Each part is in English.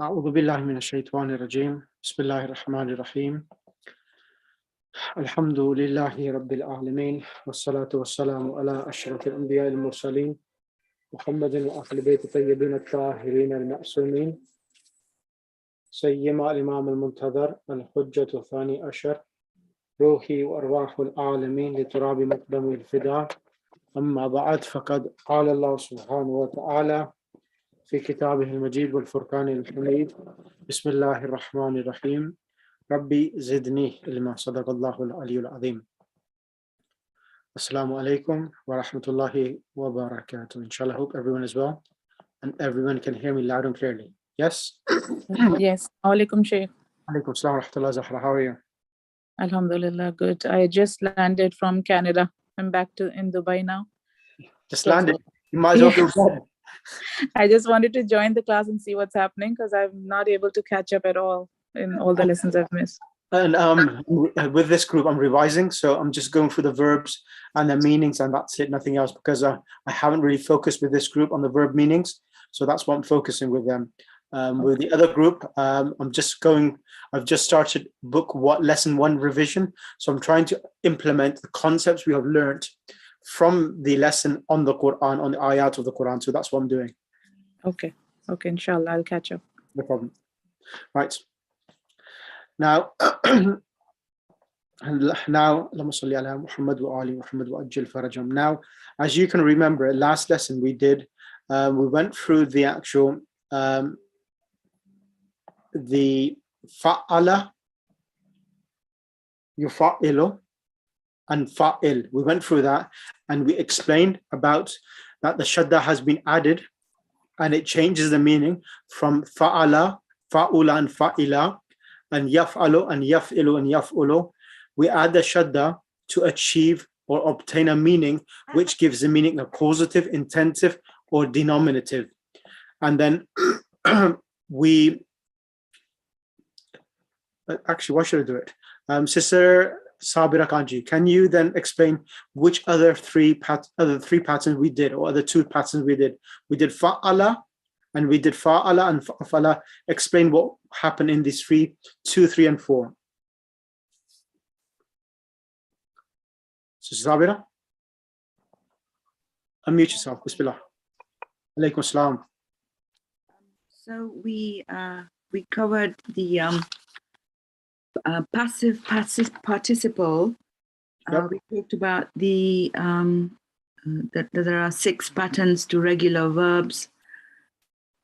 أعوذ بالله من الشيطان الرجيم بسم الله الرحمن الرحيم الحمد لله رب العالمين والصلاة والسلام على أشرف الأنبياء المرسلين محمد وأهل بيت الطيبين الطاهرين المعصومين سيما الإمام المنتظر الحجة الثاني عشر روحي وأرواح العالمين لتراب مقدم الفداء أما بعد فقد قال الله سبحانه وتعالى في كتابه المجيد والفرقان الحميد بسم الله الرحمن الرحيم ربي زدني علما صدق الله العلي العظيم. Assalamu alaikum wa rahmatullahi wa barakatuh. Inshallah, I hope everyone is well and everyone can hear me loud and clearly. Yes? Yes. Alaikum Shaykh. Alaikum salam wa rahmatullah. Zahra, how are you? Alhamdulillah, good. I just landed from Canada. I'm back in Dubai now. Just landed. You might as well feel bad. I just wanted to join the class and see what's happening because I'm not able to catch up at all in all the lessons I've missed. And with this group, I'm revising, so I'm just going through the verbs and the meanings, and that's it, nothing else, because I haven't really focused with this group on the verb meanings, so that's what I'm focusing with them. With the other group, I've just started lesson 1 revision, so I'm trying to implement the concepts we have learned from the lesson on the Quran, on the ayat of the Quran, so that's what I'm doing. Okay, inshallah, I'll catch up. No problem. Right. Now, Allahumma salli ala Muhammad wa ali Muhammad wa ajil farajam. Now, as you can remember, last lesson we did, we went through the actual, the fa'ala, yufa'ilu, and fa'il. We went through that and we explained about that the shadda has been added and it changes the meaning from fa'ala, fa'ula, and fa'ila, and yaf'alu and yaf'ilu and yaf'ulu. We add the shadda to achieve or obtain a meaning which gives the meaning of causative, intensive, or denominative. And then actually, why should I do it? Sister Sabira Kanji, can you then explain which other three patterns we did, or other 2 patterns we did? We did fa'ala, and we did fa'ala and fa'ala. Explain what happened in these 2, 3, and 4. Sister Sabira? Unmute yourself. Bismillah. Alaikum salam. So we covered the passive participle. Yep. We talked about that there are 6 patterns to regular verbs,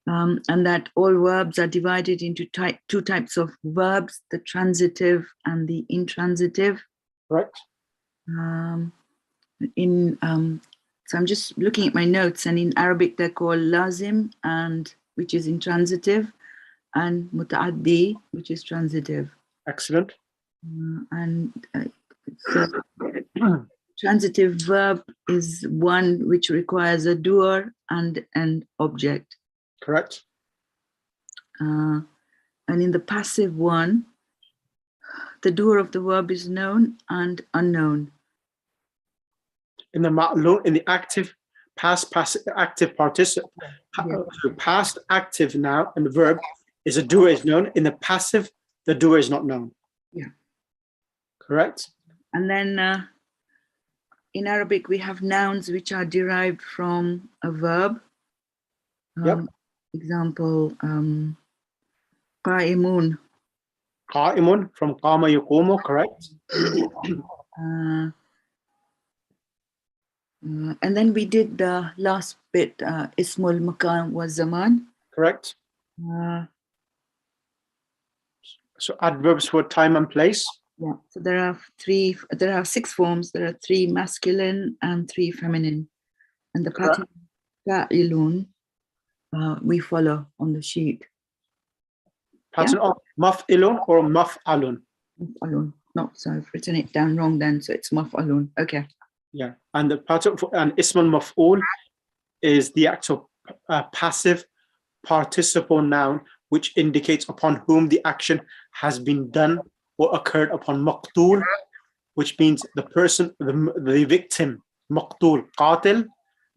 and that all verbs are divided into 2 types of verbs: the transitive and the intransitive. Right. So I'm just looking at my notes, and in Arabic they're called lazim, which is intransitive, and muta'addi, which is transitive. Excellent. So transitive verb is one which requires a doer and an object. Correct. And in the passive one, the doer of the verb is known and unknown. In the active, past active participle, past active now, and the verb is a doer is known. In the passive, the doer is not known. Yeah. Correct. And then in Arabic, we have nouns which are derived from a verb. Yep. Example, qa'imun. Qa'imun from qama yuqumu, correct. And then we did the last bit, ismul makan wa zaman. Correct. So adverbs for time and place. Yeah. So there are 6 forms. There are 3 masculine and 3 feminine. And the pattern fa'ilun we follow on the sheet. Pattern of maf'ilun or maf'alun. Maf'alun. No, so I've written it down wrong then. So it's maf'alun. Okay. Yeah. And the pattern for an ismul maf'ul is the actual passive participle noun which indicates upon whom the action has been done or occurred upon maqtul, which means the person, the victim, maqtul, qatil,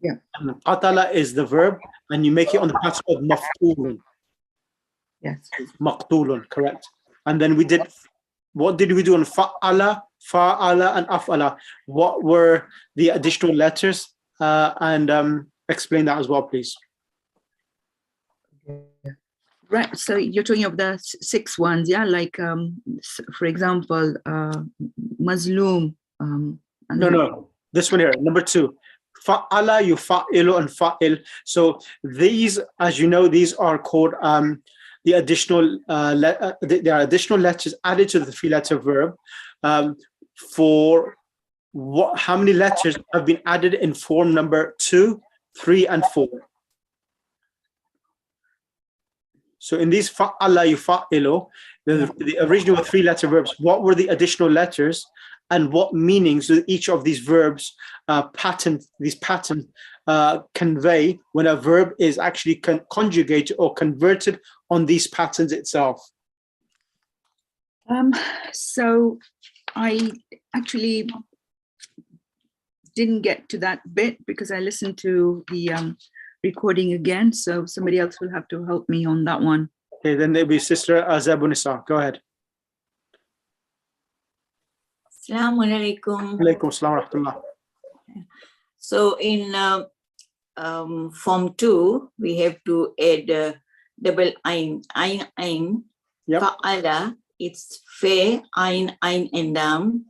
Yeah. And qatala is the verb, and you make it on the pattern of maf'ulun. Yes. Maqtulun, correct. And then what did we do on fa'ala, and af'ala? What were the additional letters? And explain that as well, please. Right. So you're talking of the 6 ones, yeah? Like, for example, mazloom. No. This one here, number 2. Fa'ala, yufa'ilu, and fa'il. So these, as you know, these are called the additional there are additional letters added to the 3-letter verb. For how many letters have been added in form number 2, 3, and 4? So in these fa'ala, yufa'ilu, the original 3-letter verbs, what were the additional letters, and what meanings do each of these verbs patterns convey when a verb is actually conjugated or converted on these patterns itself? So I actually didn't get to that bit because I listened to the recording again. So somebody else will have to help me on that one. Okay, then there'll be Sister Azabunisa. Go ahead. Assalamu alaikum. Alaikum assalam wa rahmatullah. So in form 2, we have to add double ain. Yep. Fa'ala, it's fe, ain, and dam.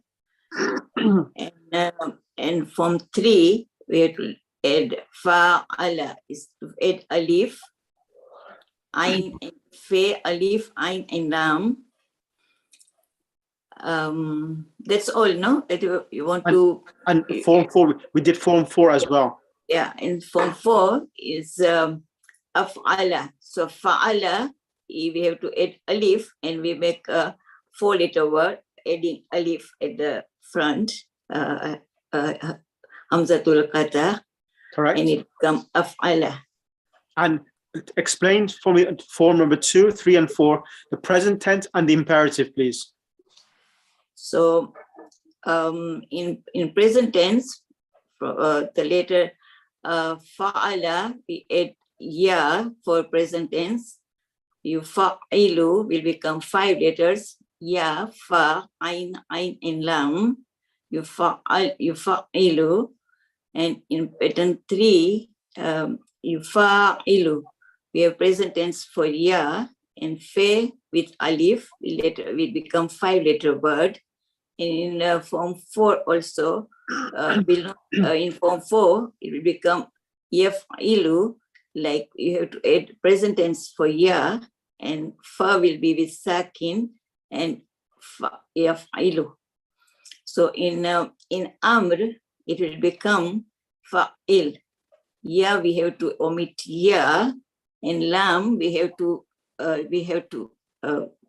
And form 3, we have to add fa'ala, is to add alif, ain, and fe, alif, ain, and dam. That's all, no? That you want to. And form 4, we did form 4 as well. Yeah, and form 4 is af'ala. So fa'ala, we have to add alif, and we make a 4-letter word, adding alif at the front, hamzatul qata, Correct. and it becomes af'ala. And explain for me form number 2, 3, and 4, the present tense and the imperative, please. So in present tense, the letter fa'ala, we add ya for present tense. Yufa'ilu will become 5 letters. Ya, fa, ain, and lam. Yufa'ilu. And in pattern 3, yufa'ilu, we have present tense for ya, and fe with alif will become 5-letter word. And in form 4 also, in form 4, it will become yaf'ilu, like you have to add present tense for ya, and fa will be with sakin, and yaf'ilu. So in amr, it will become fa'il. Ya, we have to omit ya, and lam, we have to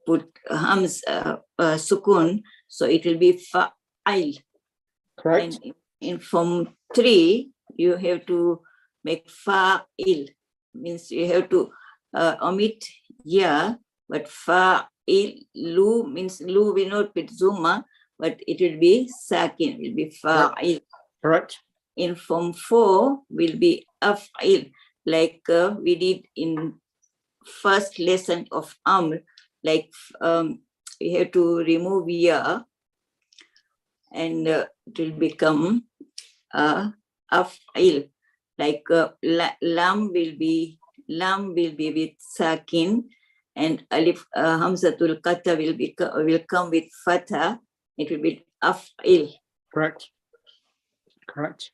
put hams sukun, so it will be fa'il. Correct. And in form 3, you have to make fa'il, means you have to omit ya, but fa'il, lu means lu will not with zuma, but it will be sakin, will be fa'il. Correct. In form 4 will be af'il, like we did in first lesson of amr, like we have to remove ya, and it will become af'il, like lam will be with sakin, and alif hamzatul qata will come with fatha. It will be af'il. Correct.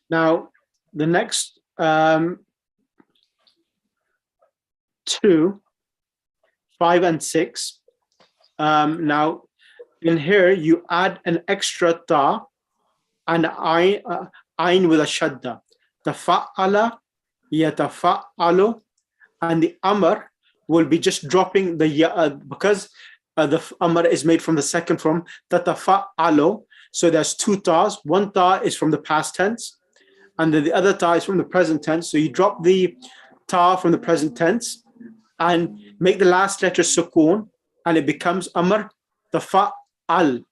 Now, the next 2, 5, and 6. Now, in here, you add an extra ta and ayn with a shadda. Tafa'ala, yatafa'alu, and the amr will be just dropping the ya, because the amr is made from the second form, tatafa'alu. So there's 2 tas. One ta is from the past tense, and then the other ta is from the present tense. So you drop the ta from the present tense and make the last letter sukoon, and it becomes amr tafa'al.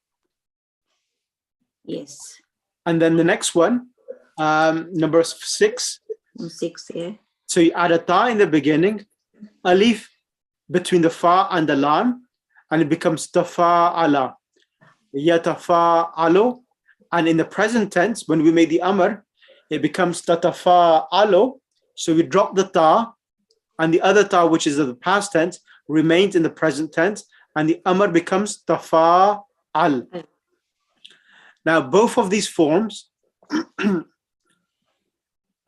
Yes. And then the next one, Number 6. 6, yeah. So you add a ta in the beginning, alif between the fa and the lam, and it becomes tafa'ala, yatafa'alu. And in the present tense, when we make the amr, it becomes tatafa'alu. So we drop the ta, and the other ta, which is the past tense, remains in the present tense, and the amr becomes tafa'al. Now, both of these forms,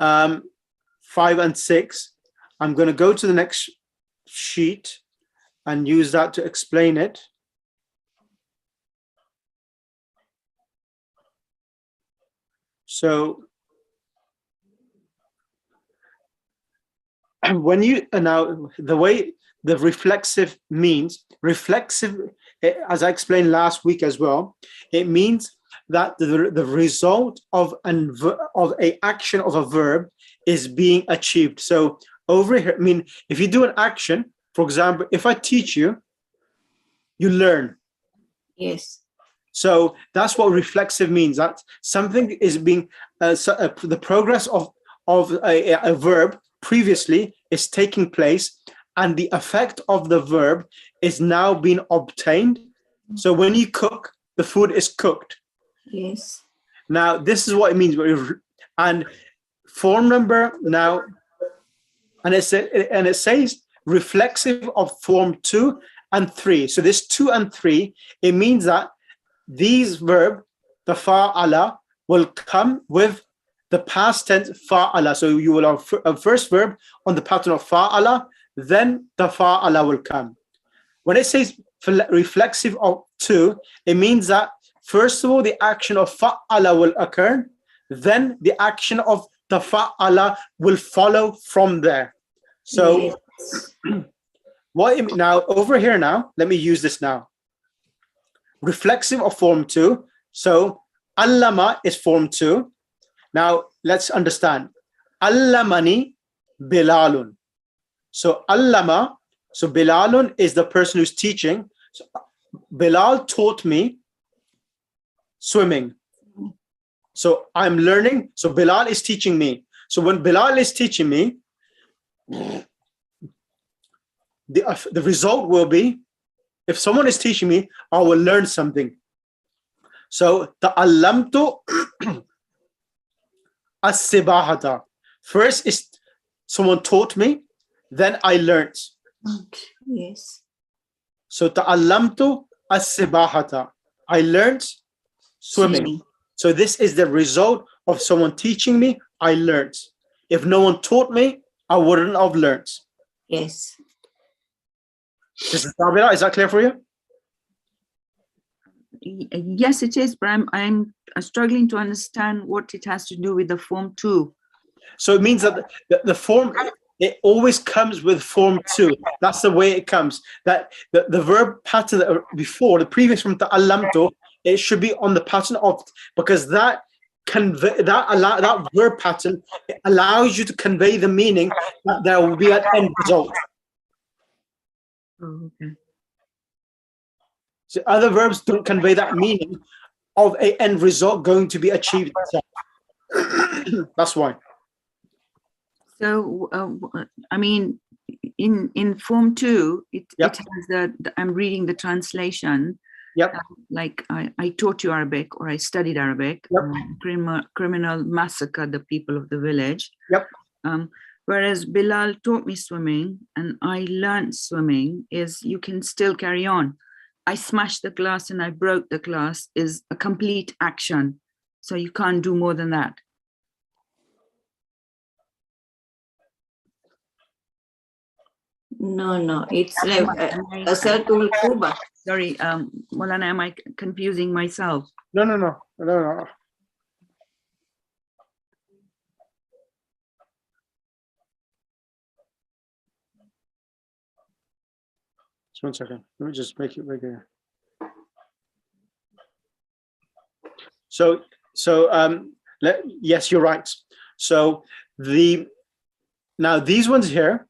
5 and 6, I'm going to go to the next sheet and use that to explain it. So when you now, the way the reflexive means, reflexive, as I explained last week as well, it means that the result of an action of a verb is being achieved. So over here, I mean, if you do an action, for example, if I teach you, you learn. Yes. So that's what reflexive means, that something is being, the progress of a verb previously is taking place, and the effect of the verb is now being obtained. So when you cook, the food is cooked. Yes. Now, this is what it means. And form number now, and it says reflexive of form 2 and 3. So this 2 and 3, it means that these verb, the fa'ala, will come with the past tense fa'ala. So you will have a first verb on the pattern of fa'ala, then the fa'ala will come. When it says reflexive of 2, it means that first of all, the action of fa'ala will occur, then the action of the fa'ala will follow from there. So Yes. now over here now, let me use this now. Reflexive of form 2. So allama is form 2. Now let's understand. Allamani Bilalun. So allama, so Bilalun is the person who's teaching. So Bilal taught me swimming. So I'm learning. So Bilal is teaching me. So when Bilal is teaching me, the result will be, if someone is teaching me, I will learn something. So ta'allamtu as-sibahata. First is someone taught me, then I learned. Yes. So ta'allamtu as-sibahata. I learned swimming. So this is the result of someone teaching me, I learned. If no one taught me, I wouldn't have learned. Yes. This is Sabira, is that clear for you? Yes, it is, but I'm struggling to understand what it has to do with the form 2. So it means that the form, it always comes with form 2. That's the way it comes. That the verb pattern before, the previous from ta'allamtu, it should be on the pattern of, because that verb pattern, it allows you to convey the meaning that there will be an end result. Oh, okay. So other verbs don't convey that meaning of an end result going to be achieved. That's why. So, I mean, in form 2, it has I'm reading the translation. Yep. Like I taught you Arabic, or I studied Arabic. Yep. Criminal massacred the people of the village. Yep. Whereas Bilal taught me swimming and I learned swimming is you can still carry on. I smashed the glass and I broke the glass is a complete action. So you can't do more than that. No, it's like Asaltul Kuba. Sorry, Molana, am I confusing myself? No. Just 1 second. Let me just make it bigger. So yes, you're right. So now these ones here,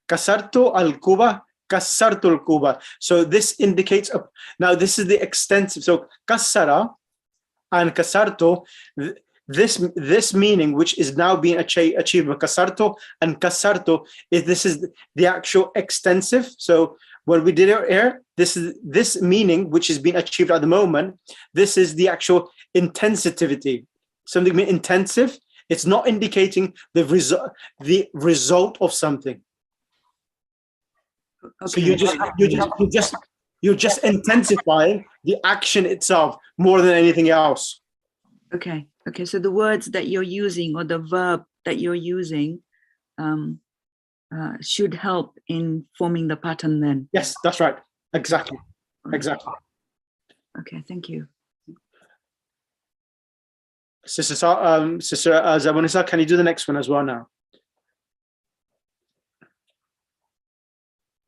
kasartu al-kuba, kasartu al-kuba. So this indicates now this is the extensive. So kasara and kasartu, this meaning, which is now being achieved with kasarto and kasarto, this is the actual extensive. So when we did it here, this meaning which is being achieved at the moment, this is the actual intensitivity. Something being intensive, it's not indicating the result of something. Okay. So you're just intensifying the action itself more than anything else. Okay. So the words that you're using or the verb that you're using should help in forming the pattern then. Yes, that's right. Exactly. Exactly. Okay, thank you. Sister Zabunisa, can you do the next one as well now?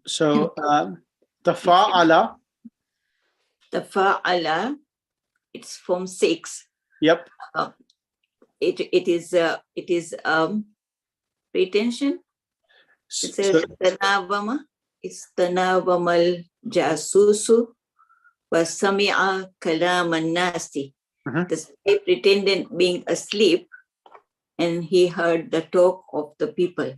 So tafa'ala. Tafa'ala, it's form 6. Yep. It is pretension. It says tanawama. It's tanawamal jasusu wa sami'a kalaman nasti. The spy pretended being asleep, and he heard the talk of the people.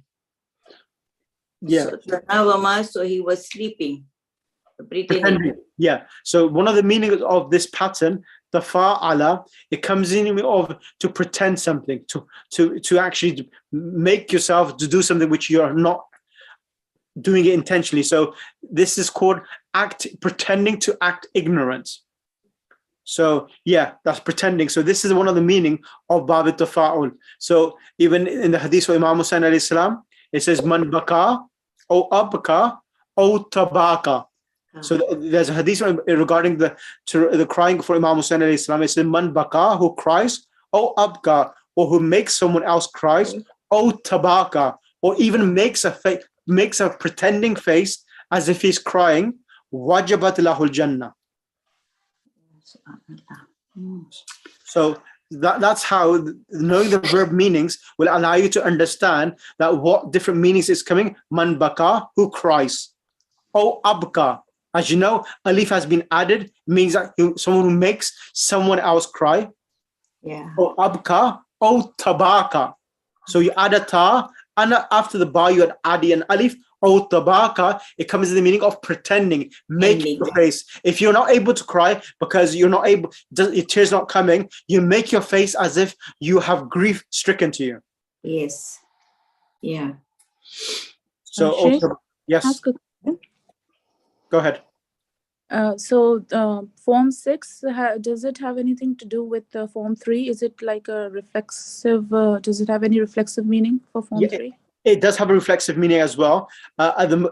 Yeah. So tanawama, so he was sleeping. Pretending. Yeah. So one of the meanings of this pattern, the fa'ala, it comes in of to pretend something, to actually make yourself to do something which you're not doing it intentionally. So this is called pretending to act ignorant. So yeah, that's pretending. So this is one of the meaning of bab tafa'ul. So even in the hadith of Imam Hussain alayhi salam, it says man baka or abka or tabaka. So there's a hadith regarding the crying for Imam Hussain alayhi salam. It says man baka, who cries, or abka, or who makes someone else cries, or tabaka, or even makes a pretending face as if he's crying. Wajabat lahul jannah. So that's how knowing the verb meanings will allow you to understand that what different meanings is coming. Man baka, who cries, or abka. As you know, alif has been added, means that someone who makes someone else cry. Yeah. Or abka, or tabaka. So you add a ta, and after the ba you add an alif. Or tabaka, it comes in the meaning of pretending, making your face. If you're not able to cry because you're not able, your tears not coming, you make your face as if you have grief stricken to you. Yes. Yeah. So also, yes. Ask a question. Go ahead. So form 6, does it have anything to do with form 3? Is it like a reflexive? Does it have any reflexive meaning for form 3? It does have a reflexive meaning as well.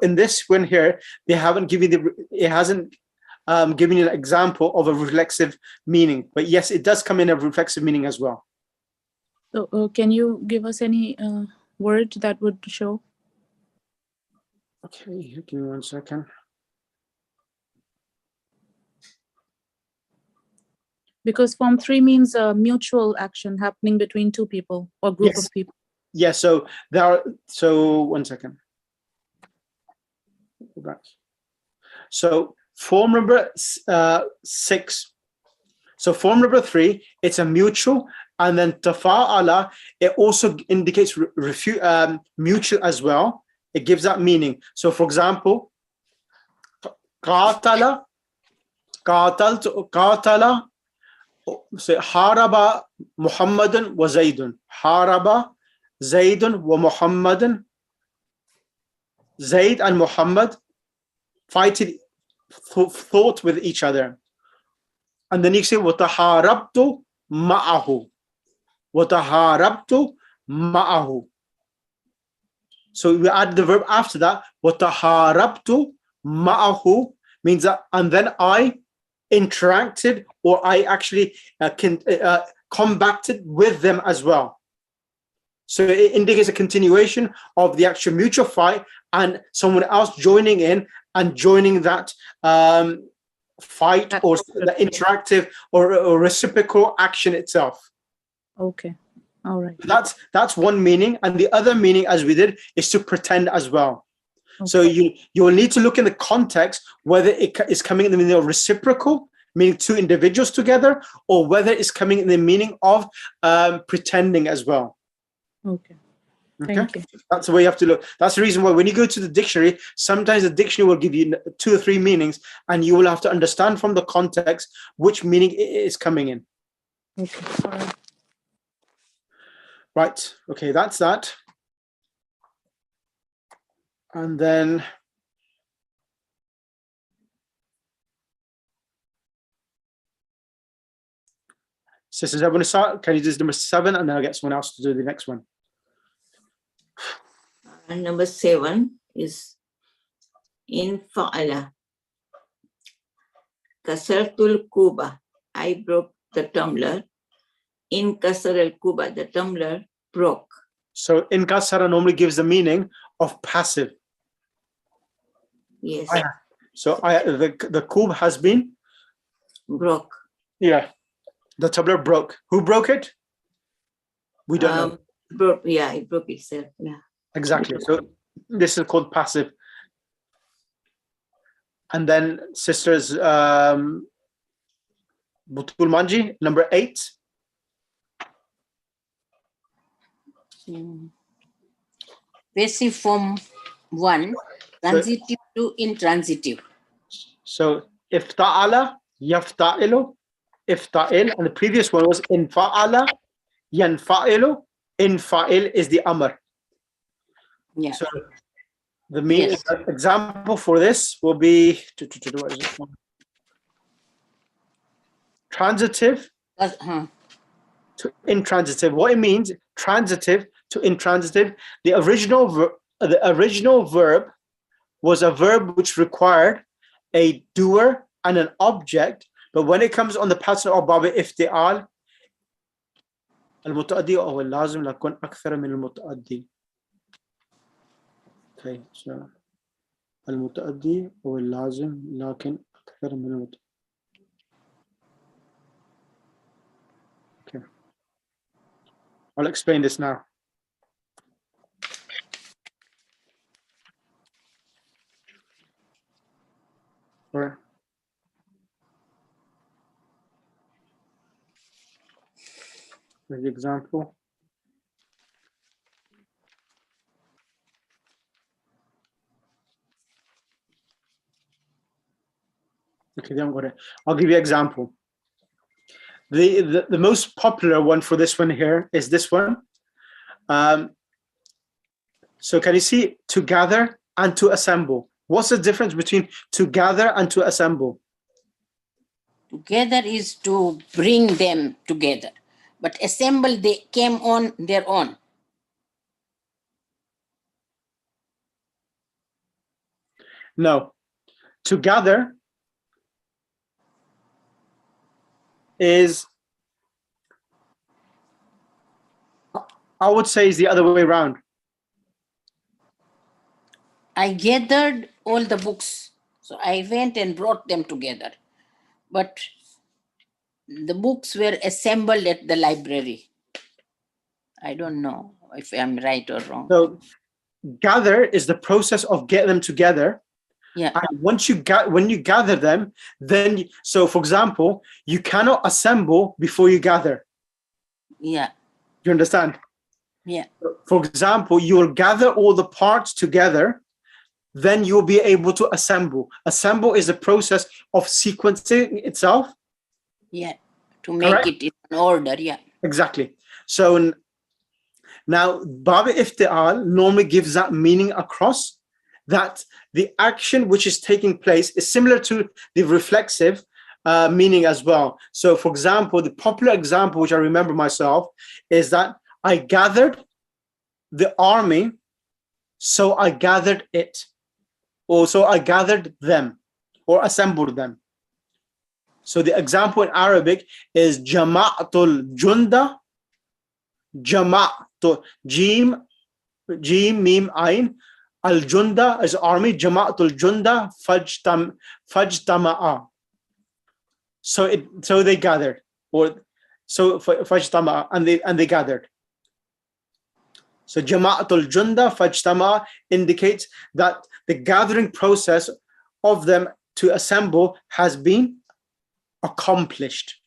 In this one here, they haven't given it hasn't given you an example of a reflexive meaning. But yes, it does come in a reflexive meaning as well. So can you give us any word that would show? Okay, give me 1 second. Because form 3 means mutual action happening between two people or group of people. Yeah, so there are, so 1 second. Go back. So form number 6. So form number 3, it's a mutual, and then tafa'ala, it also indicates mutual as well. It gives that meaning. So for example, qatala, say haraba Muhammadan wa Zaydun. Haraba Zaydun wa Muhammadan. Zayd and Muhammad fought with each other. And then you say وَتَحَارَبْتُ مَعَهُ. وَتَحَارَبْتُ مَعَهُ. So we add the verb after that. وَتَحَارَبْتُ مَعَهُ means that, and then I interacted, or I actually combated with them as well. So it indicates a continuation of the actual mutual fight and someone else joining in and joining that fight or the interactive or reciprocal action itself. Okay, all right. That's one meaning, and the other meaning, as we did, is to pretend as well. Okay. So you will need to look in the context whether it is coming in the meaning of reciprocal, meaning two individuals together, or whether it's coming in the meaning of pretending as well. Okay. Okay, Thank you. that's the way you have to look. That's the reason why when you go to the dictionary, sometimes the dictionary will give you 2 or 3 meanings, and you will have to understand from the context which meaning it is coming in. Okay. All right. Right. Okay, that's that. And then sisters, everyone start. Can you do number 7, and then I'll get someone else to do the next one. And number 7 is in fa'ala. Kasartul kuba. I broke the tumbler. In kasar al kuba, the tumbler broke. So in kasara normally gives the meaning of passive. Yes, So the kub has been, broke. yeah, the tumbler broke. Who broke it? We don't know. Broke, yeah, it broke itself. Yeah. Exactly. So this is called passive. And then sisters, Butul Manji, number 8. Passive form 1, transitive to intransitive. So ifta'ala, yafta'ilu, ifta'il, and the previous one was infa'ala, yanfa'ilu. Infa'il is the amr. Yeah. So the meaning Yes. example for this will be what is it? Transitive to intransitive. What it means, transitive to intransitive. The original verb was a verb which required a doer and an object, but when it comes on the pattern of bab iftial, المتأدي أو اللازم لكون أكثر من المتأدي. Okay, so المتأدي أو اللازم لكن أكثر من المتأدي. Okay, I'll explain this now. All right. For the example. Okay, they haven't got it. I'll give you an example. The most popular one for this one here is this one. So can you see to gather and to assemble? What's the difference between to gather and to assemble? Together is to bring them together, but assemble, they came on their own. No. To gather is, I would say, is the other way around. I gathered all the books, so I went and brought them together, but the books were assembled at the library. I don't know if I'm right or wrong. So gather is the process of getting them together. Yeah. And when you gather them, then so for example, you cannot assemble before you gather. Yeah. You understand? Yeah. For example, you will gather all the parts together, then you'll be able to assemble. Assemble is a process of sequencing itself. Yeah. To make Correct? it in order. Yeah. Exactly. So now, Bab Iftial normally gives that meaning across, that the action which is taking place is similar to the reflexive meaning as well. So, for example, the popular example which I remember myself is that I gathered the army, so I gathered it, or so I gathered them, or assembled them. So the example in Arabic is Jama'atul Junda, Jama'atul Jim Mim Ain, Al Junda is army, Jama'atul Junda Fajtama'a. So they gathered, or so Fajtama'a, and they gathered. So Jama'atul Junda Fajtama'a indicates that the gathering process of them to assemble has been accomplished.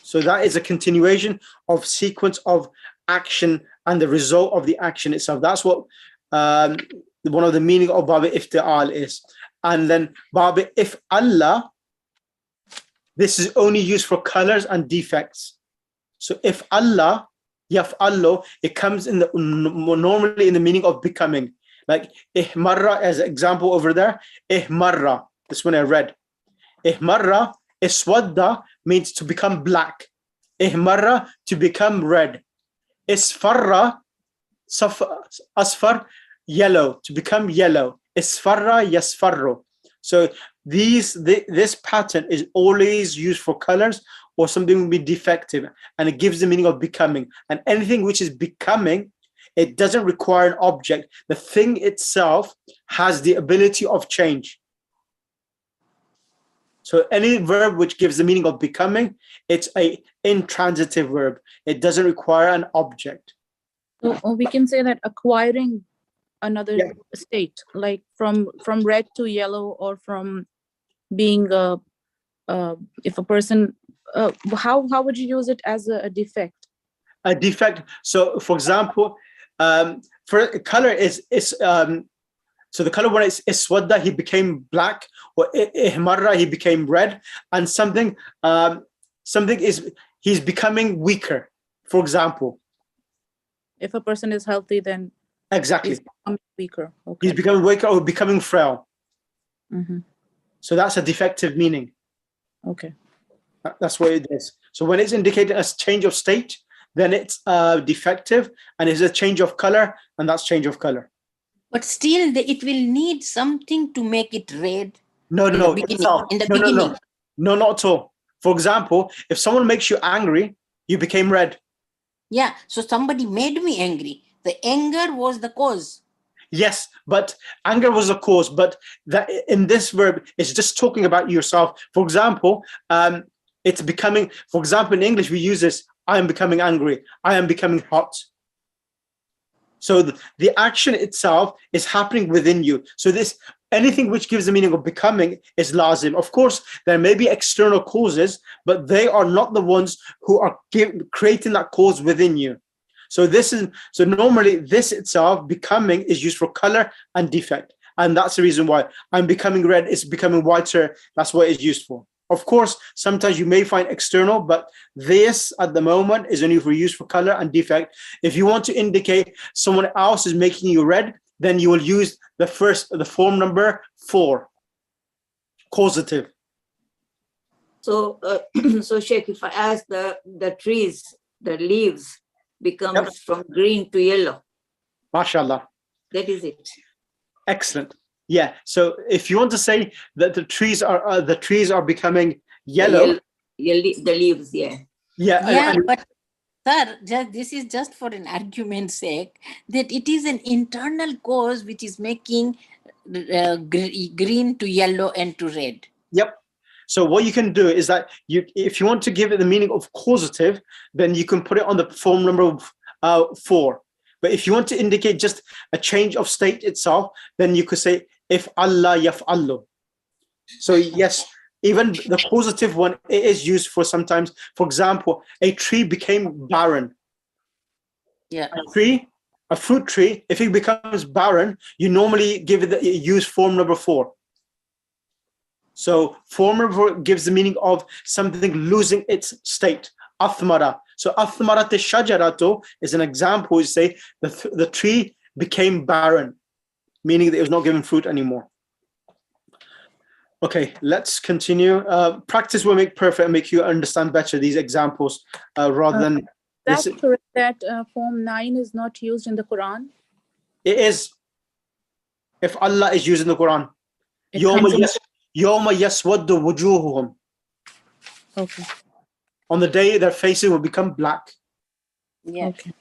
So that is a continuation of sequence of action and the result of the action itself. That's what one of the meaning of Bab Ifti'al is. And then Bab If Allah, this is only used for colors and defects. So if Allah, yaf'allu, it comes in the normally in the meaning of becoming. Like ihmarra as an example over there. Ihmarra, this one I read. Ihmarra, iswadda means to become black. Ihmarra, to become red. Isfarra, asfar, yellow, to become yellow. Isfarra, yasfarru. So this pattern is always used for colors or something will be defective, and it gives the meaning of becoming. And anything which is becoming, it doesn't require an object. The thing itself has the ability of change. So any verb which gives the meaning of becoming, it's a intransitive verb. It doesn't require an object. So we can say that acquiring another state, like from red to yellow, or from being if a person how would you use it as a defect? A defect. So for example, for color is so the color when it's iswadda, he became black, or ihmarra, he became red, and something is he's becoming weaker. For example, if a person is healthy, then exactly he's becoming weaker. Okay. he's becoming weaker or becoming frail. Mm-hmm. So that's a defective meaning. Okay. That's what it is. So when it's indicated as change of state, then it's defective, and it's a change of color, and that's change of color. But still, it will need something to make it red. No, in no, the beginning. no, In the no, beginning. no, no, not at all. For example, if someone makes you angry, you became red. Yeah, so somebody made me angry. The anger was the cause. Yes, but anger was the cause. But that in this verb, it's just talking about yourself. For example, it's becoming. For example, in English, we use this: I am becoming angry. I am becoming hot. So the action itself is happening within you. So this anything which gives the meaning of becoming is lazim. Of course, there may be external causes, but they are not the ones who are creating that cause within you. So normally this itself, becoming, is used for color and defect. And that's the reason why I'm becoming red, it's becoming whiter. That's what it's used for. Of course, sometimes you may find external, but this at the moment is only for use for color and defect. If you want to indicate someone else is making you red, then you will use the form number 4, causative. So, so Sheikh, if I ask the trees, the leaves becomes from green to yellow. MashaAllah. That is it. Excellent. Yeah. So if you want to say that the trees are becoming yellow, the leaves, yeah. Yeah, but sir, this is just for an argument's sake, that it is an internal cause which is making green to yellow and to red. Yep. So what you can do is that if you want to give it the meaning of causative, then you can put it on the form number 4. But if you want to indicate just a change of state itself, then you could say if Allah yaf'allu. So yes, even the causative one, it is used for sometimes. For example, a tree became barren. Yeah. A fruit tree, if it becomes barren, you normally use form number 4. So form number 4 gives the meaning of something losing its state. Athmara. So athmarat shajaratu is an example. You say the tree became barren, meaning that it was not giving fruit anymore. Okay, let's continue. Practice will make perfect and make you understand better these examples rather than. That's correct that form 9 is not used in the Quran. It is. If Allah is used in the Quran, Yawma yaswaddu wujuhuhum. Okay. On the day their faces will become black. Yeah. Okay.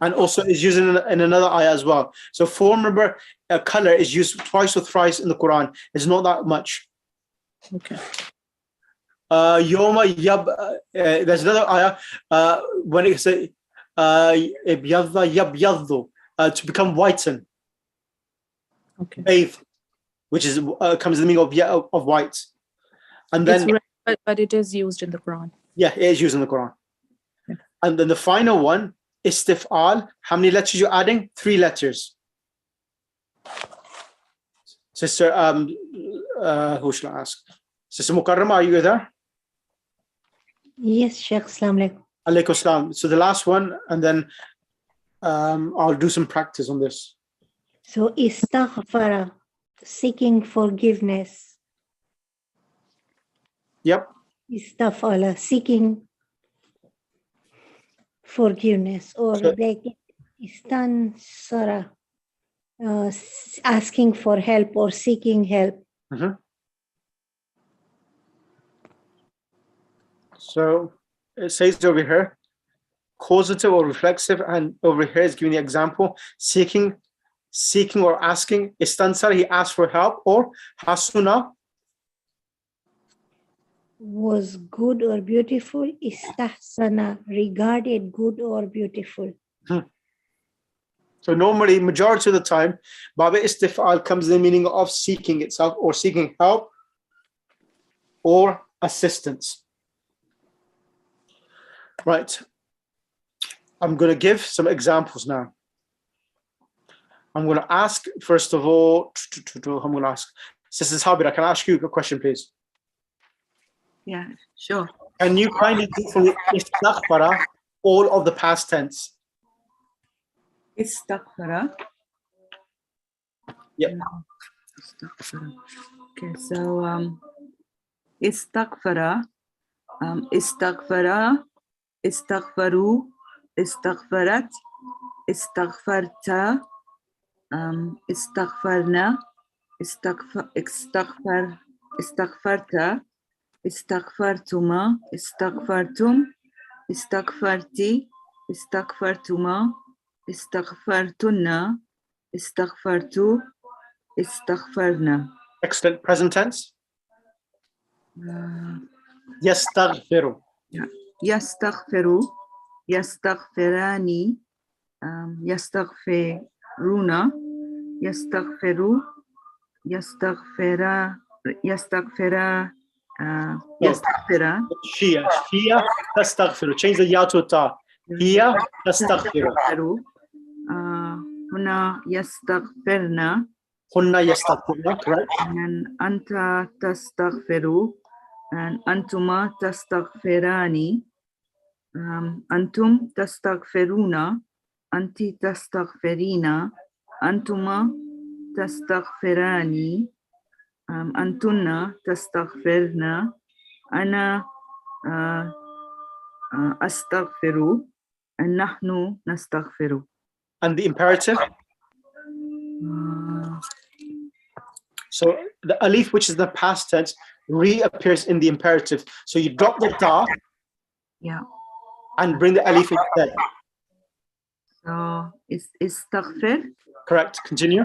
And also is used in another ayah as well. So form number color is used twice or thrice in the Quran. It's not that much. Okay. Yoma yab. There's another ayah when it says to become whiten. Okay. Bathe. which is comes in the meaning of white. And then It's red, but it is used in the Quran. yeah, it is used in the Quran. Yeah. And then the final one, istif'al. How many letters you're adding? 3 letters. Sister, who shall I ask? Sister Mukarrama, are you there? Yes, Sheikh. Assalamu alaikum. Alaikum salam. So the last one, and then I'll do some practice on this. So istaghfara, seeking forgiveness. Yep. Istaghfara, seeking forgiveness, or So- like istansara, asking for help or seeking help. Mhm. So it says over here, causative or reflexive, and over here is giving the example, seeking or asking. Istansara, he asked for help, or hasuna, Was good or beautiful. Istahsana, regarded good or beautiful. so normally, majority of the time, Baba istif'al comes in the meaning of seeking itself, or seeking help, or assistance. Right. I'm going to give some examples now. I'm going to ask, first of all, I'm going to ask, Sister Habira, can I ask you a question, please? Yeah, sure. Can you kindly do for me istaghfara, all of the past tense? Istaghfara. Yep. Istaghfara. Okay, so istaghfara, istaghfara, istaghfaru, istaghfarat, istaghfarta, istaghfarna, istaghfarta, istaghfartuma, istaghfartum, istaghfarti, istaghfartuma, istaghfartunna, istaghfartu, istaghfarna. Excellent. Present tense? Yastaghfiru. Yastaghfiru, yastaghfirani, yastaghfiruna, yastaghfiru, yastaghfira, yastaghfira, yastaghfira. Shia tastaghfiru. Change the ya to ta. Hiya tastaghfiru. Huna yastaghfirna, Hunna yastaghfirna, correct? and anta tastaghfiru, and antuma tastaghfirani, antum tastaghfiruna, anti tastaghfirina, antuma tastaghfirani, antunna tastaghfirna, ana astaghfiru, and nahnu nastaghfiru. And the imperative? So the alif, which is the past tense, reappears in the imperative. So you drop the ta Yeah. and bring the alif instead. So istaghfir. Correct. Continue.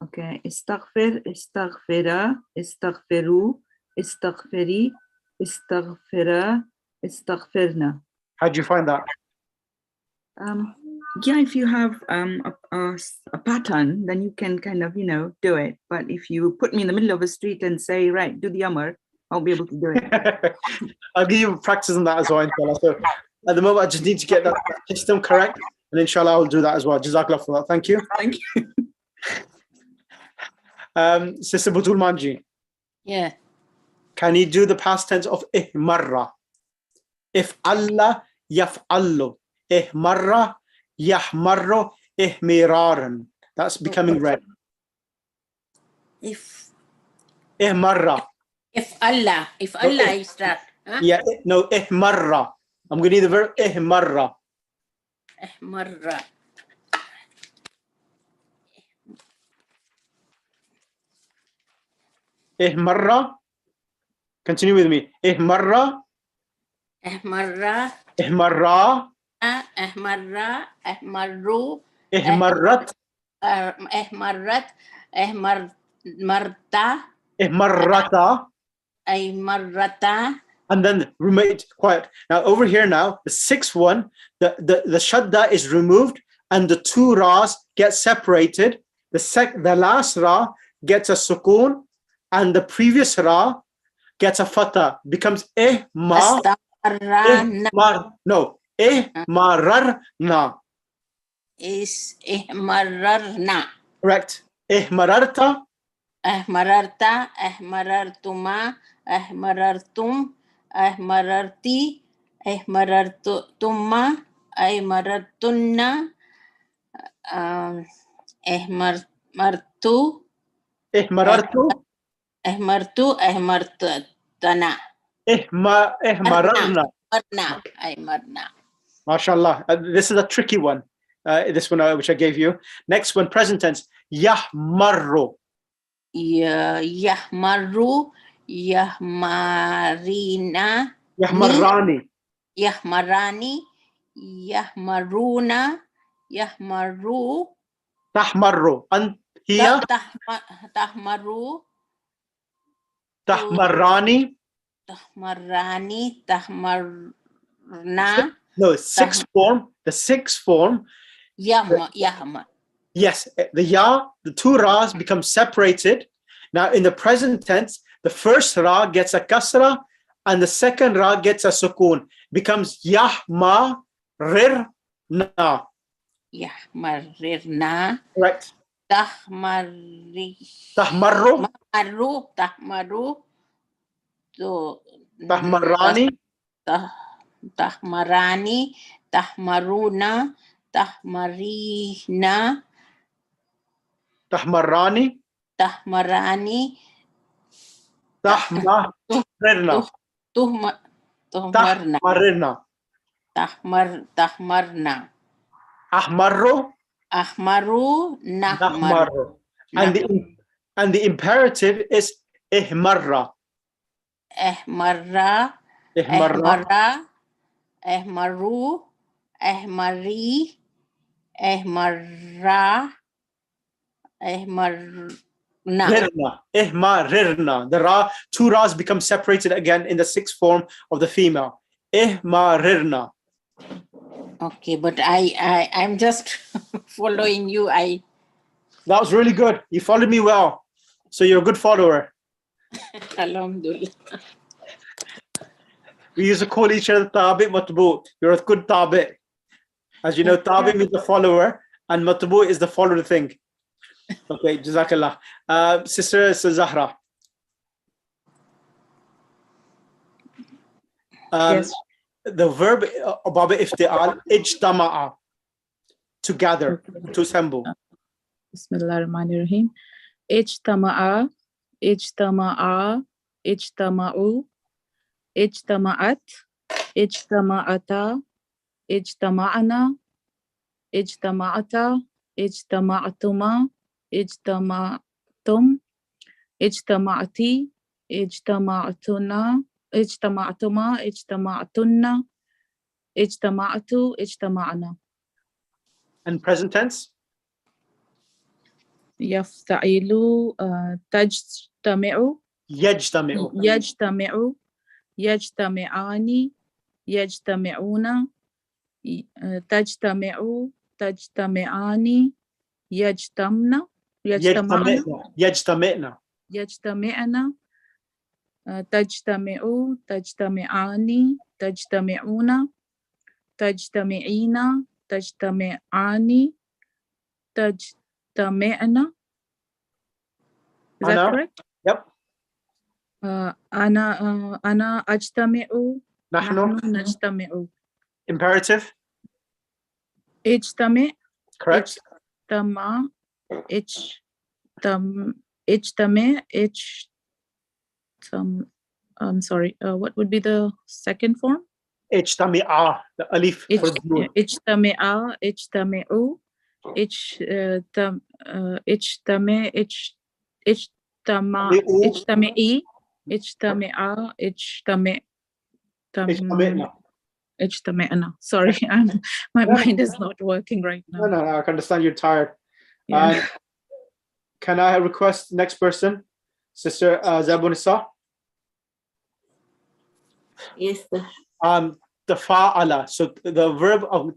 Okay. Istaghfir, istaghfira, istaghfiru, istaghfiri, istaghfira, istaghfirna. How do you find that? Yeah, if you have a pattern, then you can kind of, do it. But if you put me in the middle of a street and say, right, do the Amr, I'll be able to do it. I'll give you practice on that as well, inshallah. So at the moment, I just need to get that system correct, and inshallah, I'll do that as well. Jazakallah for that. Thank you. Thank you. Sister Butul Manji, Yeah. can you do the past tense of ihmarra? If Allah yaf'allu. Ihmarra yahmarru ihmiraran. That's becoming red. If Ihmarra. Allah I start. Huh? Yeah, no, ihmarra. I'm going to need the verb ihmarra. Marra. Ihmarra. Continue with me. Ihmarra. Marra. Ihmarra. Marra. Marru. Ihmarrat. Marrat. Marta. Ihmarrata. Marrata. And then remain quiet. Now over here now, the sixth one, the shadda is removed and the two ra's get separated. The last ra gets a sukoon, and the previous ra gets a fatha, becomes Astamarana. ihmararna. Is ihmararna. Correct. Ihmararta, Ahmararta, ahmarartuma, ahmarartum, ahmararti, ahmarartuma, ahmarartunna, ahmartu, ihmarartu, ahmartana. ihmararna. Ahmarna. MashaAllah. This is a tricky one. This one which I gave you. Next one, present tense. Yahmarru. Yahmaru, Yahmarina, Yahmarrani. Yahmarani, Yahmaruna, Yahmaru, Tahmarru. And here, Tahmaru, Tahmarrani. Tahmarani, Tahmarna, No, sixth form. The sixth form. Yahma. Yes, the ya, the two ra's become separated. Now, in the present tense, the first ra gets a kasra and the second ra gets a sukoon. Becomes yahma rirna. Yahmarirna, Right. Tahmari, Tahmarru. Tahmaru, so Tahmarrani. Tahmarani, Tahmaruna, Tahmarina, Tahmarrani. Tahmarani, Tahmarirna. Tuhmarna, Tahmarirna. Tahmarna, Ahmarru. Ahmaru, Nahmaru, Nahmarru. And the imperative is ihmarra. Ehmarra, Ihmarra. Ehmaru, Ehmari, Ehmarra, Ehmarna. Rirna. Ihmarirna. The ra, two ra's become separated again in the sixth form of the female. Ihmarirna. Okay, but I'm just following you. That was really good. You followed me well. So you're a good follower. Alhamdulillah. We used to call each other tabi matbu. You're a good tabi. As you know, tabi means the follower and matbu is the follower thing. Okay, Jazakallah. Sister Zahra. Yes. The verb Baba iftial ijtama'a, to gather, to assemble. Bismillahirrahmanirrahim. Ijtama'a, ijtama'a, ijtama'u, ijtama'at, ijtama'ata, ijtama'ana, ijtama'ata, ijtama'atuma, ijtama'tum, ijtama'ati, ijtama'atuna, ijtama'atuma, ijtama'atunna, ijtama'atu, ijtama'ana. And present tense? يفتعل تجتمع Yajtami'u. يجتمع يجتمعان يجتمعون تجتمع تجتمعان يجتمعن Yajtami'na. يجتمعن تجتمع تجتمعان تجتمعون تجتمعين تجتمعان تجتمعن. Is that Ana? correct? Yep. أنا أجتمع نحن. نحن نجتمع. Imperative. اجتمع Correct. اجتمع اجتمع I'm sorry, what would be the second form? Ijtami'a. The alif for the nun. اجتمع اجتمعوا اجتمع اجتمعي اجتمع Ijtami'na. اجتمعنا. Sorry, my mind is not working right now. No, I can understand you're tired. Yeah. Can I request next person? Sister Zabunisa? Yes, sir. Tafa'ala. So the verb of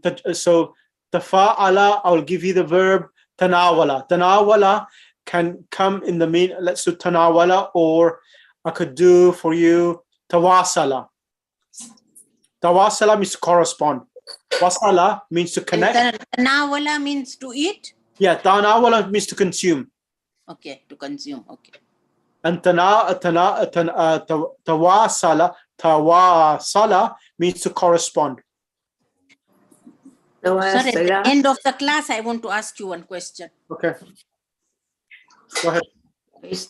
tafa'ala, I'll give you the verb tanawala. Tanawala can come in the mean. Let's do tanawala, or I could do for you tawasala. Tawasala means to correspond. Wasala means to connect. Tanawala means to eat? Yeah, tanawala means to consume. Okay, to consume. Okay. And tawasala means to correspond. Sir, at the end of the class, I want to ask you one question. Okay. Go ahead.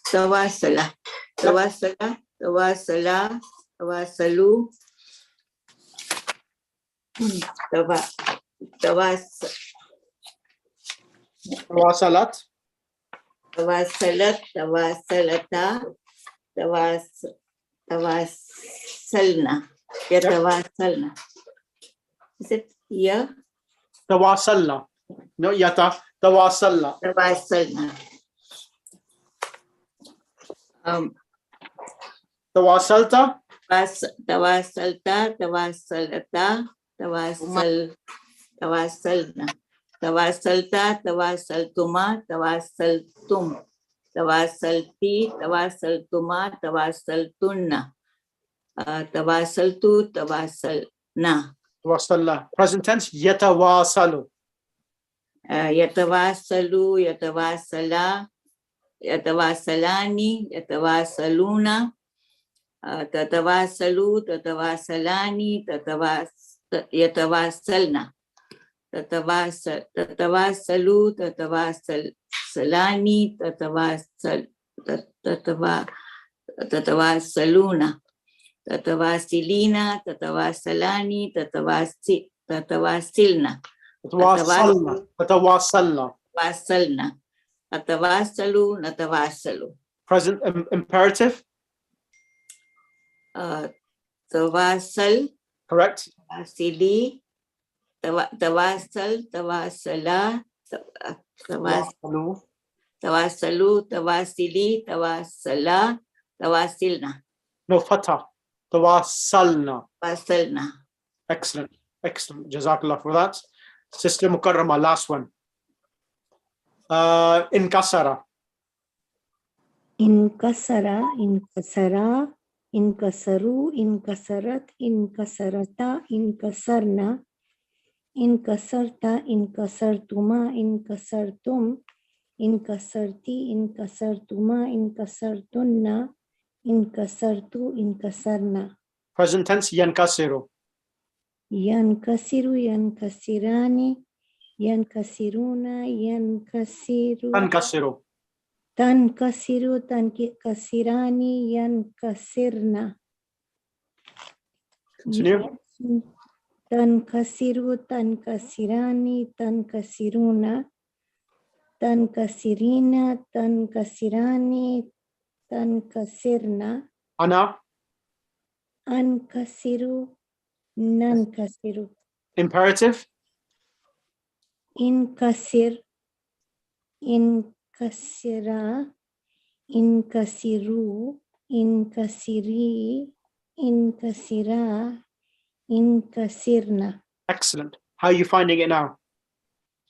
Tawasala. Tawasala. Tawasala. Tawasalu. Tawasalat. Tawasalat. Tawasalata. Tawasalna. Yeah, tawasalna. Is it here? Tawasalna. No, yata. Tawasalna. Tawasalna. Tawasalta. Tawasalta. Tawasalata. Tawasalna. Tawasalta. Tawasaltuma. Tawasaltum. Tawasalti. Tawasaltuma. Tawasaltunna. Tawasaltu. Tawasalna. Tawasalna. Present tense. Yatawasalu. Yatawasalu. Yatawasala. Yatawasalani. Yatawasaluna. Tatawasalu. Tatawasalani. Yatawasalna. Tatawasalu. Tatawasalani. Tatawasaluna. Tatawasilina. Tatawasalani. Tatawasilna. Tatawasalna. Tatawasalna. Tatawasalna. Natawasalu. Natawasalu. Present imperative. Tawasal. Correct. Tawasili. Tawasal. Tawasala. Tawasalu. Tawasalu. Tawasili. Tawasala. Tawasilna. No, fatah. Tawasalna. Tawasalna. Excellent. Excellent. Jazakallah for that. Sister Mukarrama, last one. Inkasara. Inkasara, inkasara, inkasaru, inkasarat, inkasarata, inkasarna, inkasarta, inkasartuma, inkasartum, inkasarti, inkasartuma, inkasartunna, inkasartu, inkasarna. Present tense. Yankasiru. Yankasiru, yankasirani, yankasiruna, yankasiru. Tankasiru. Tankasiru, tankasirani, yankasirna. Continue. Tankasiru, tankasirani, tankasiruna. Tankasirina, tankasirani, tankasirna. Ana. Ankasiru, nankasiru. Imperative. Inkasir, inkasira, inkasiru, inkasiri, inkasira, inkasirna. Excellent. How are you finding it now?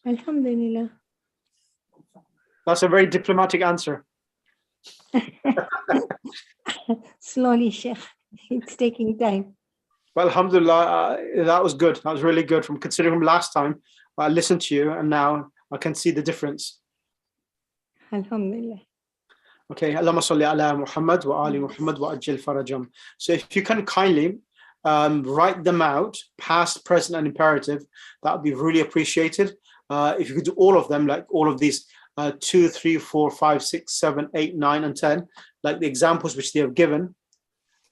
Alhamdulillah. That's a very diplomatic answer. Slowly, Sheikh. It's taking time. Well, alhamdulillah, that was good. That was really good. From considering from last time, I listened to you, and now I can see the difference. Alhamdulillah. Okay, Allahumma salli ala Muhammad wa ali Muhammad wa ajil farajam. So if you can kindly write them out, past, present, and imperative, that would be really appreciated. If you could do all of them, like all of these 2, 3, 4, 5, 6, 7, 8, 9, and 10, like the examples which they have given,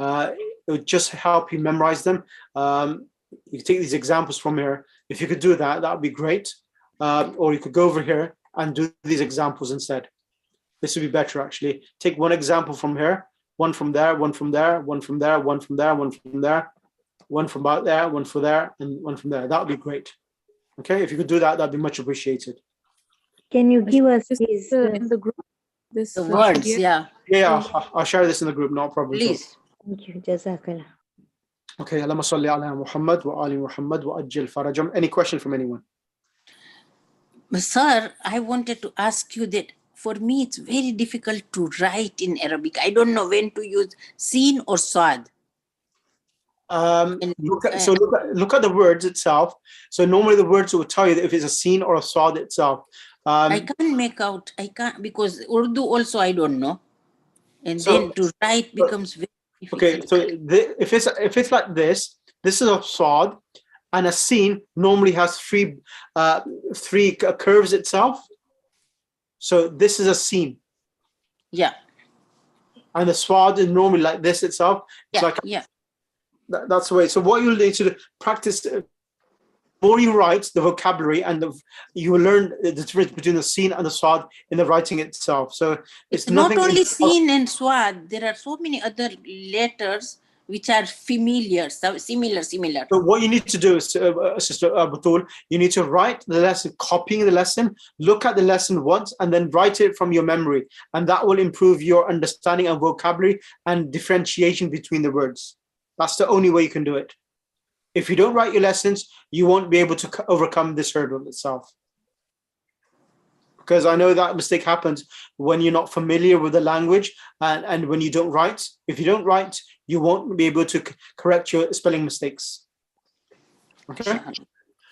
it would just help you memorize them. You take these examples from here. If you could do that, that would be great. Or you could go over here and do these examples instead. This would be better, actually. Take one example from here, one from there, one from there, one from there, one from there, one from there, one from out there, one from there, and one from there. That would be great. Okay, if you could do that, that'd be much appreciated. Can you give us This these? in the group. This The words, PDF. yeah. Yeah, I'll share this in the group, no problem. Please. Thank you. Jazakallah. Okay, Allahumma salli ala Muhammad wa ali Muhammad wa ajil farajam. Any question from anyone? Sir, I wanted to ask you that for me, it's very difficult to write in Arabic. I don't know when to use sin or sad. Look at the words itself. So normally the words will tell you if it's a sin or a sad itself. I can't make out. I can't, because Urdu also I don't know. And then to write becomes very difficult. Okay, so if it's like this is a sad, and a sin normally has three curves itself. So this is a sin. Yeah. And the swad is normally like this itself. Yeah, So yeah. That's the way. So what you'll need to practice, the more you write the vocabulary, and you will learn the difference between the sin and the swad in the writing itself. So it's not only sin and swad, there are so many other letters which are familiar, similar. So what you need to do is, Sister Batul, you need to write the lesson, copying the lesson, look at the lesson once, and then write it from your memory. And that will improve your understanding of vocabulary and differentiation between the words. That's the only way you can do it. If you don't write your lessons, you won't be able to overcome this hurdle itself. Because I know that mistake happens when you're not familiar with the language and when you don't write. If you don't write, you won't be able to correct your spelling mistakes. Okay?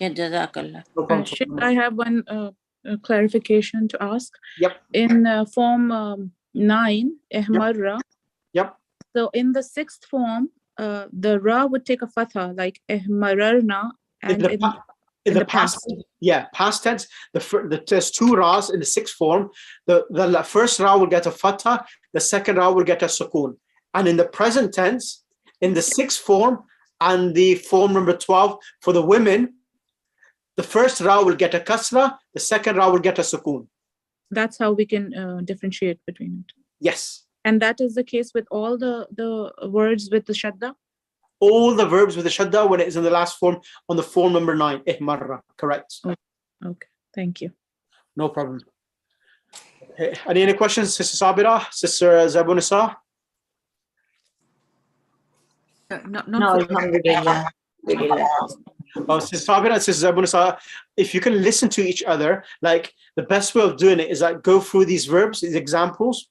Yeah, Jazakallah. Sheikh, I have one clarification to ask. Yep. In form 9, ihmarra. Yep. So in the sixth form, the ra would take a fatha, like ihmararna, and in the past. Yeah, past tense. There's two ra's in the sixth form. The first ra will get a fatha, the second ra will get a sukoon. And in the present tense, in the sixth form and the form number 12 for the women, the first ra will get a kasra, the second ra will get a sukoon. That's how we can differentiate between it. Yes. And that is the case with all the words with the shadda? All the verbs with the shadda when it is in the last form on the form number 9, ihmarra. Correct. Okay, thank you. No problem. Okay. Any questions, Sister Sabira, Sister Zabunisa? No, alhamdulillah. Sister Sabira and Sister Zabunisa, if you can listen to each other, like the best way of doing it is like go through these verbs, these examples.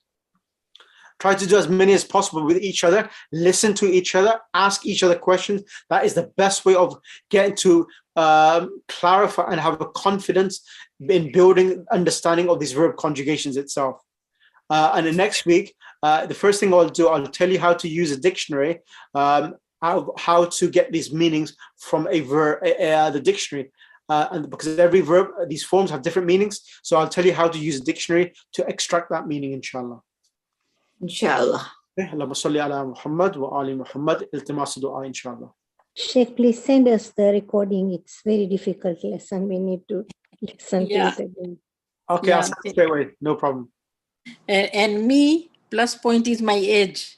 Try to do as many as possible with each other, listen to each other, ask each other questions. That is the best way of getting to clarify and have a confidence in building understanding of these verb conjugations itself. And then next week, the first thing I'll do, I'll tell you how to use a dictionary, how to get these meanings from a verb, the dictionary. And because every verb, these forms have different meanings. So I'll tell you how to use a dictionary to extract that meaning, inshallah. Inshallah. Allahumma salli ala Muhammad wa ali Muhammad. Iltimas dua, inshallah. Sheikh, please send us the recording. It's very difficult lesson. We need to listen to it again. Okay, I'll send it straight away. No problem. And me, plus point is my age.